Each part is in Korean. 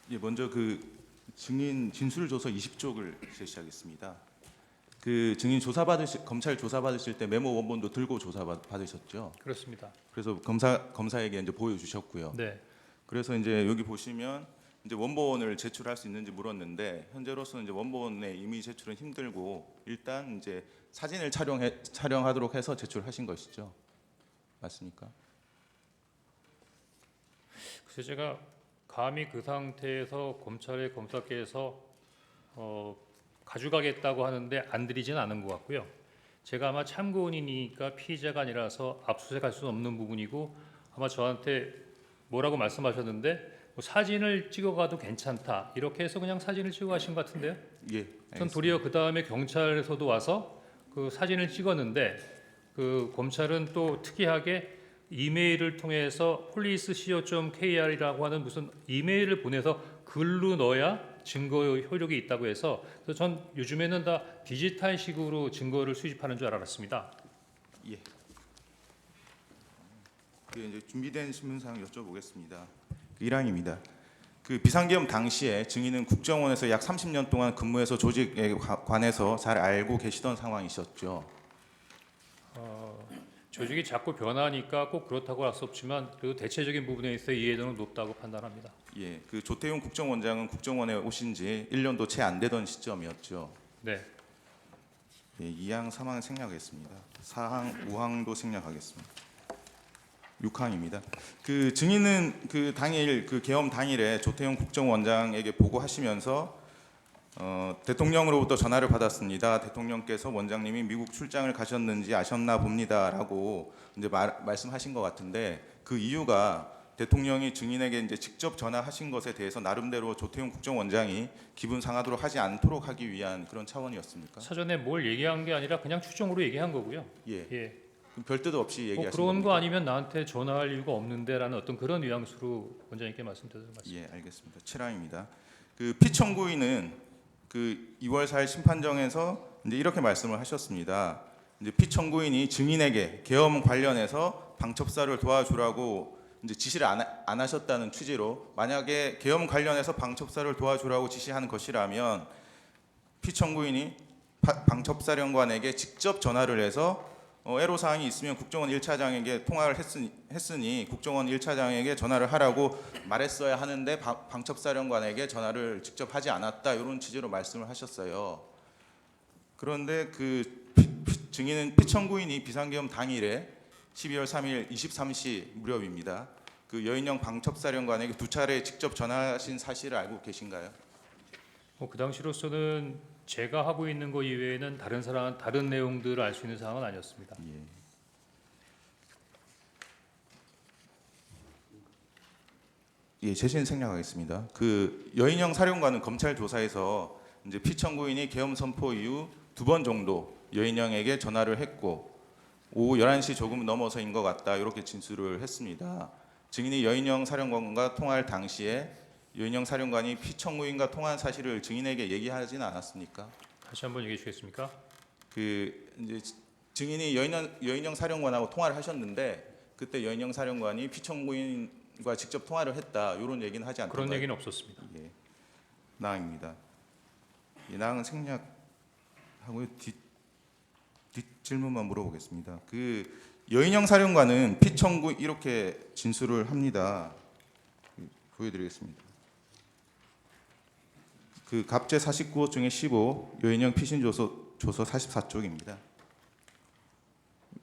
예, 먼저 그 증인 진술 조서 20쪽을 제시하겠습니다. 그 증인 검찰 조사 받으실 때 메모 원본도 들고 조사 받으셨죠? 그렇습니다. 그래서 검사에게 이제 보여주셨고요. 네. 그래서 이제 여기 보시면 이제 원본을 제출할 수 있는지 물었는데 현재로서는 이제 원본의 임의 제출은 힘들고 일단 이제 사진을 촬영하도록 해서 제출하신 것이죠. 맞습니까? 그래서 제가 감히 그 상태에서 검찰의 검사께서 가져가겠다고 하는데 안 드리진 않은 것 같고요. 제가 아마 참고인이니까 피의자가 아니라서 압수수색할 수는 없는 부분이고 아마 저한테 뭐라고 말씀하셨는데 뭐 사진을 찍어가도 괜찮다 이렇게 해서 그냥 사진을 찍어 가신 것 같은데요. 예. 전 알겠습니다. 도리어 그 다음에 경찰에서도 와서 그 사진을 찍었는데 그 검찰은 또 특이하게 이메일을 통해서 police.co.kr이라고 하는 무슨 이메일을 보내서 글로 넣어야 증거 효력이 있다고 해서 그래서 전 요즘에는 다 디지털식으로 증거를 수집하는 줄 알았습니다. 예. 그 이제 준비된 신문사항 여쭤보겠습니다. 그 1항입니다. 그 비상계엄 당시에 증인은 국정원에서 약 30년 동안 근무해서 조직에 관해서 잘 알고 계시던 상황이셨죠. 조직이 자꾸 변하니까 꼭 그렇다고 할 수 없지만 그래도 대체적인 부분에 있어 이해도는 높다고 판단합니다. 예. 그 조태용 국정원장은 국정원에 오신 지 1년도 채 안 되던 시점이었죠. 네. 예, 2항, 3항 생략하겠습니다. 4항, 5항도 생략하겠습니다. 6항입니다. 그 증인은 그 당일 그 계엄 당일에 조태용 국정원장에게 보고하시면서 대통령으로부터 전화를 받았습니다. 대통령께서 원장님이 미국 출장을 가셨는지 아셨나 봅니다라고 이제 말씀하신 것 같은데 그 이유가 대통령이 증인에게 이제 직접 전화하신 것에 대해서 나름대로 조태용 국정원장이 기분 상하도록 하지 않도록 하기 위한 그런 차원이었습니까? 사전에 뭘 얘기한 게 아니라 그냥 추정으로 얘기한 거고요. 예. 예. 그럼 별뜻 없이 뭐 얘기하신 그런 겁니까? 거 아니면 나한테 전화할 이유가 없는데라는 어떤 그런 뉘앙스로 원장님께 말씀드리는 말씀. 예, 알겠습니다. 7항입니다. 그 피청구인은 그 2월 4일 심판정에서 이제 이렇게 말씀을 하셨습니다. 이제 피청구인이 증인에게 계엄 관련해서 방첩사를 도와주라고 이제 지시를 안 하셨다는 취지로 만약에 계엄 관련해서 방첩사를 도와주라고 지시하는 것이라면 피청구인이 방첩사령관에게 직접 전화를 해서 애로사항이 있으면 국정원 1차장에게 통화를 했으니 국정원 1차장에게 전화를 하라고 말했어야 하는데 방첩사령관에게 전화를 직접 하지 않았다 이런 취지로 말씀을 하셨어요. 그런데 그 증인은 피청구인이 비상계엄 당일에 12월 3일 23시 무렵입니다. 그 여인영 방첩사령관에게 2차례 직접 전화하신 사실을 알고 계신가요? 그 당시로서는 제가 하고 있는 거 이외에는 다른 내용들을 알 수 있는 상황은 아니었습니다. 예, 제시는 생략하겠습니다. 그 여인영 사령관은 검찰 조사에서 이제 피청구인이 계엄 선포 이후 2번 정도 여인영에게 전화를 했고 오후 11시 조금 넘어서인 것 같다 이렇게 진술을 했습니다. 증인이 여인영 사령관과 통화할 당시에 여인영 사령관이 피청구인과 통화한 사실을 증인에게 얘기하지는 않았습니까? 다시 한번 얘기해 주시겠습니까? 그 이제 증인이 여인영 사령관하고 통화를 하셨는데 그때 여인영 사령관이 피청구인과 직접 통화를 했다 이런 얘기는 하지 않던가요? 그런 얘기는 없었습니다. 예, 나항입니다. 이 나항은 생략하고요. 뒷 질문만 물어보겠습니다. 그 여인영 사령관은 피청구 이렇게 진술을 합니다. 보여드리겠습니다. 그 갑제 49호 중에 15 여인영 피신 조서 44쪽입니다.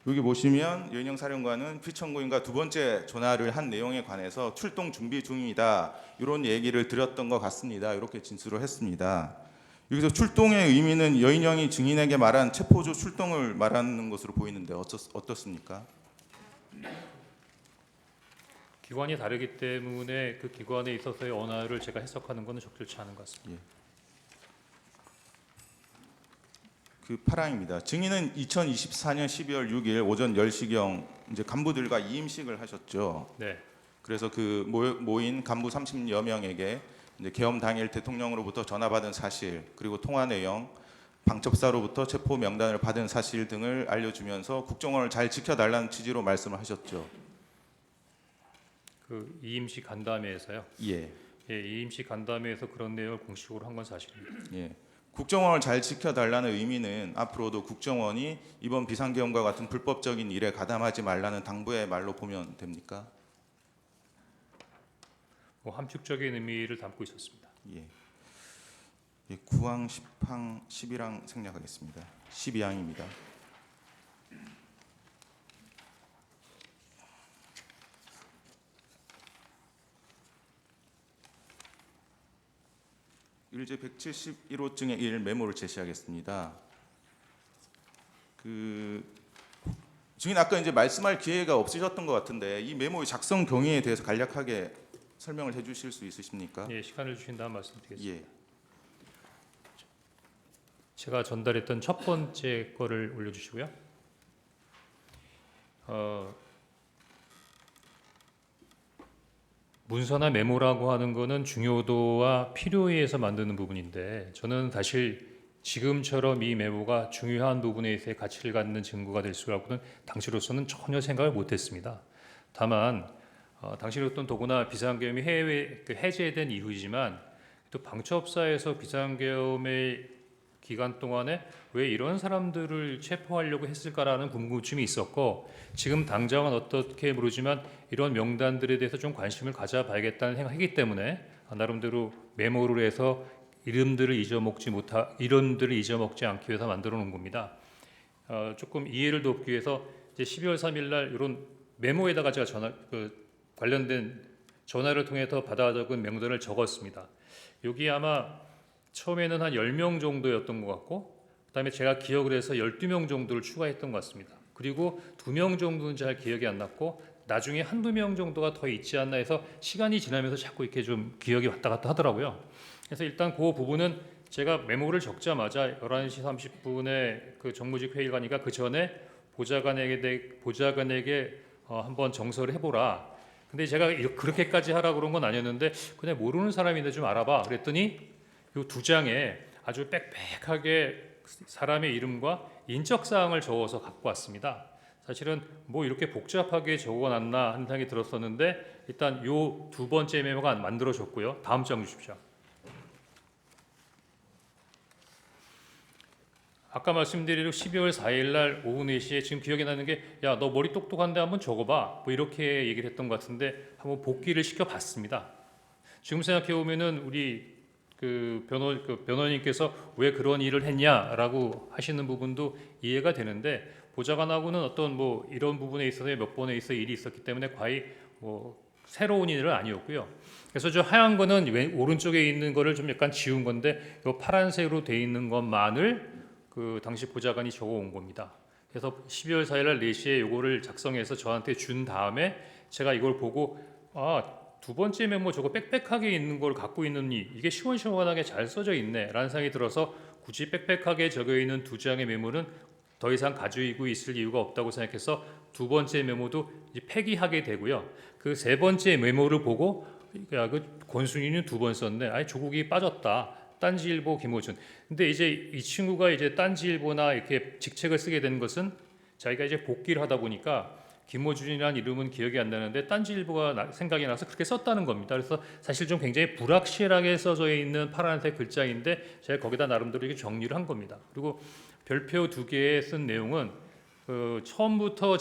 여기 보시면 여인영 사령관은 피청구인과 2번째 전화를 한 내용에 관해서 출동 준비 중이다 이런 얘기를 드렸던 것 같습니다. 이렇게 진술을 했습니다. 여기서 출동의 의미는 여인영이 증인에게 말한 체포조 출동을 말하는 것으로 보이는데 어떻습니까? 기관이 다르기 때문에 그 기관에 있어서의 언어를 제가 해석하는 것은 적절치 않은 것 같습니다. 그 8항입니다. 증인은 2024년 12월 6일 오전 10시경 이제 간부들과 이임식을 하셨죠. 네. 그래서 그 모인 간부 30여 명에게 이제 계엄 당일 대통령으로부터 전화 받은 사실 그리고 통화 내용, 방첩사로부터 체포 명단을 받은 사실 등을 알려주면서 국정원을 잘 지켜달라는 취지로 말씀을 하셨죠. 그 이임식 간담회에서요. 예. 예, 이임식 간담회에서 그런 내용을 공식으로 한 건 사실입니다. 예. 국정원을 잘 지켜달라는 의미는 앞으로도 국정원이 이번 비상계엄과 같은 불법적인 일에 가담하지 말라는 당부의 말로 보면 됩니까? 뭐 함축적인 의미를 담고 있었습니다. 예. 예, 9항, 10항, 11항 생략하겠습니다. 12항입니다. 일제 171호증의 1 메모를 제시하겠습니다. 증인 아까 이제 말씀할 기회가 없으셨던 것 같은데 이 메모의 작성 경위에 대해서 간략하게 설명을 해주실 수 있으십니까? 예, 시간을 주신다면 말씀드리겠습니다. 예. 제가 전달했던 첫 번째 거를 올려주시고요. 문서나 메모라고 하는 거는 중요도와 필요에 의해서 만드는 부분인데 저는 사실 지금처럼 이 메모가 중요한 부분에 있어 가치를 갖는 증거가 될 수라고는 당시로서는 전혀 생각을 못했습니다. 다만 당시로서는 더구나 비상계엄이 해제된 이후이지만 또 방첩사에서 비상계엄의 기간 동안에 왜 이런 사람들을 체포하려고 했을까라는 궁금증이 있었고 지금 당장은 어떻게 모르지만 이런 명단들에 대해서 좀 관심을 가져봐야겠다는 생각이기 때문에 나름대로 메모를 해서 이름들을 잊어먹지 않기 위해서 만들어 놓은 겁니다. 조금 이해를 돕기 위해서 이제 12월 3일 날 이런 메모에다가 제가 관련된 전화를 통해서 받아 적은 명단을 적었습니다. 여기 아마 처음에는 한 10명 정도였던 것 같고 그다음에 제가 기억을 해서 12명 정도를 추가했던 것 같습니다. 그리고 2명 정도는 잘 기억이 안 났고 나중에 한두 명 정도가 더 있지 않나 해서 시간이 지나면서 자꾸 이렇게 좀 기억이 왔다 갔다 하더라고요. 그래서 일단 그 부분은 제가 메모를 적자마자 11시 30분에 그 정무직 회의를 가니까 그 전에 보좌관에게 한번 정서를 해보라. 근데 제가 그렇게까지 하라고 그런 건 아니었는데 그냥 모르는 사람인데 좀 알아봐. 그랬더니 이 두 장에 아주 빽빽하게 사람의 이름과 인적 사항을 적어서 갖고 왔습니다. 사실은 뭐 이렇게 복잡하게 적어놨나 하는 생각이 들었었는데 일단 요 두 번째 메모가 만들어졌고요. 다음 장 주십시오. 아까 말씀드린 12월 4일 날 오후 4시에 지금 기억이 나는 게 야, 너 머리 똑똑한데 한번 적어봐. 뭐 이렇게 얘기를 했던 것 같은데 한번 복기를 시켜봤습니다. 지금 생각해 보면은 우리 변호인께서 왜 그런 일을 했냐라고 하시는 부분도 이해가 되는데 보좌관하고는 어떤 뭐 이런 부분에 있어서 몇 번에 있어 일이 있었기 때문에 거의 뭐 새로운 일은 아니었고요. 그래서 저 하얀 거는 오른쪽에 있는 거를 좀 약간 지운 건데 이 파란색으로 돼 있는 것만을 그 당시 보좌관이 적어온 겁니다. 그래서 12월 4일 날 4시에 요거를 작성해서 저한테 준 다음에 제가 이걸 보고 두 번째 메모 저거 빽빽하게 있는 걸 갖고 있느니 이게 시원시원하게 잘 써져 있네 라는 생각이 들어서 굳이 빽빽하게 적혀 있는 두 장의 메모는 더 이상 가지고 있을 이유가 없다고 생각해서 두 번째 메모도 이제 폐기하게 되고요. 그 세 번째 메모를 보고 야, 그 권순위는 두 번 썼네. 아니 조국이 빠졌다. 딴지일보 김호준. 근데 이제 이 친구가 이제 딴지일보나 이렇게 직책을 쓰게 된 것은 자기가 이제 복귀를 하다 보니까 김호준이라는 이름은 기억이 안 나는데 딴지일보가 생각이 나서 그렇게 썼다는 겁니다. 그래서 사실 좀 굉장히 불확실하게 써져 있는 파란색 글자인데 제가 거기다 나름대로 이렇게 정리를 한 겁니다. 그리고 별표 2개에 쓴 내용은 처음부터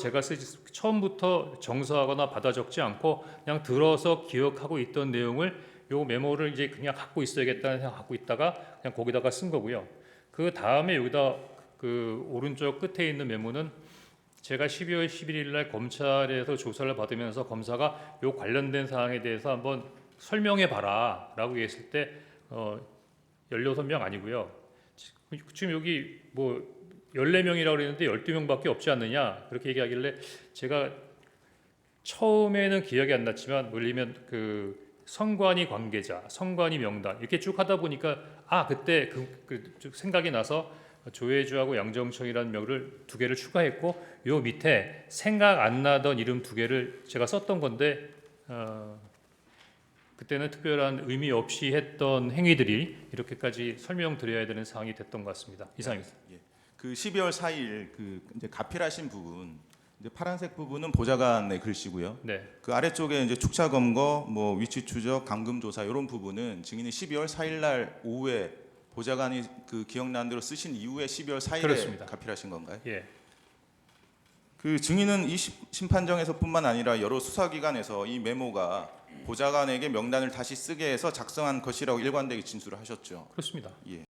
정서하거나 받아 적지 않고 그냥 들어서 기억하고 있던 내용을 요 메모를 이제 그냥 갖고 있어야겠다는 생각 갖고 있다가 그냥 거기다가 쓴 거고요. 그 다음에 여기다 그 오른쪽 끝에 있는 메모는 제가 12월 11일 날 검찰에서 조사를 받으면서 검사가 요 관련된 사항에 대해서 한번 설명해 봐라라고 했을 때 16명 아니고요. 지금 여기 뭐 14명이라고 그랬는데 12명밖에 없지 않느냐 그렇게 얘기하길래 제가 처음에는 기억이 안 났지만 물리면 그 선관위 관계자, 선관위 명단 이렇게 쭉 하다 보니까 그때 생각이 나서 조혜주하고 양정청이라는 명을 2개를 추가했고 요 밑에 생각 안 나던 이름 2개를 제가 썼던 건데 그때는 특별한 의미 없이 했던 행위들이 이렇게까지 설명드려야 되는 상황이 됐던 것 같습니다. 이상입니다. 예. 그 12월 4일 그 이제 가필하신 부분 이제 파란색 부분은 보좌관의 글씨고요. 네. 그 아래쪽에 이제 축차 검거, 뭐 위치 추적, 감금 조사 이런 부분은 증인이 12월 4일 날 오후에 보좌관이 그 기억나는 대로 쓰신 이후에 12월 4일에 그렇습니다. 가필하신 건가요? 예. 그 증인은 이 심판정에서뿐만 아니라 여러 수사기관에서 이 메모가 보좌관에게 명단을 다시 쓰게 해서 작성한 것이라고 일관되게 진술을 하셨죠. 그렇습니다. 예.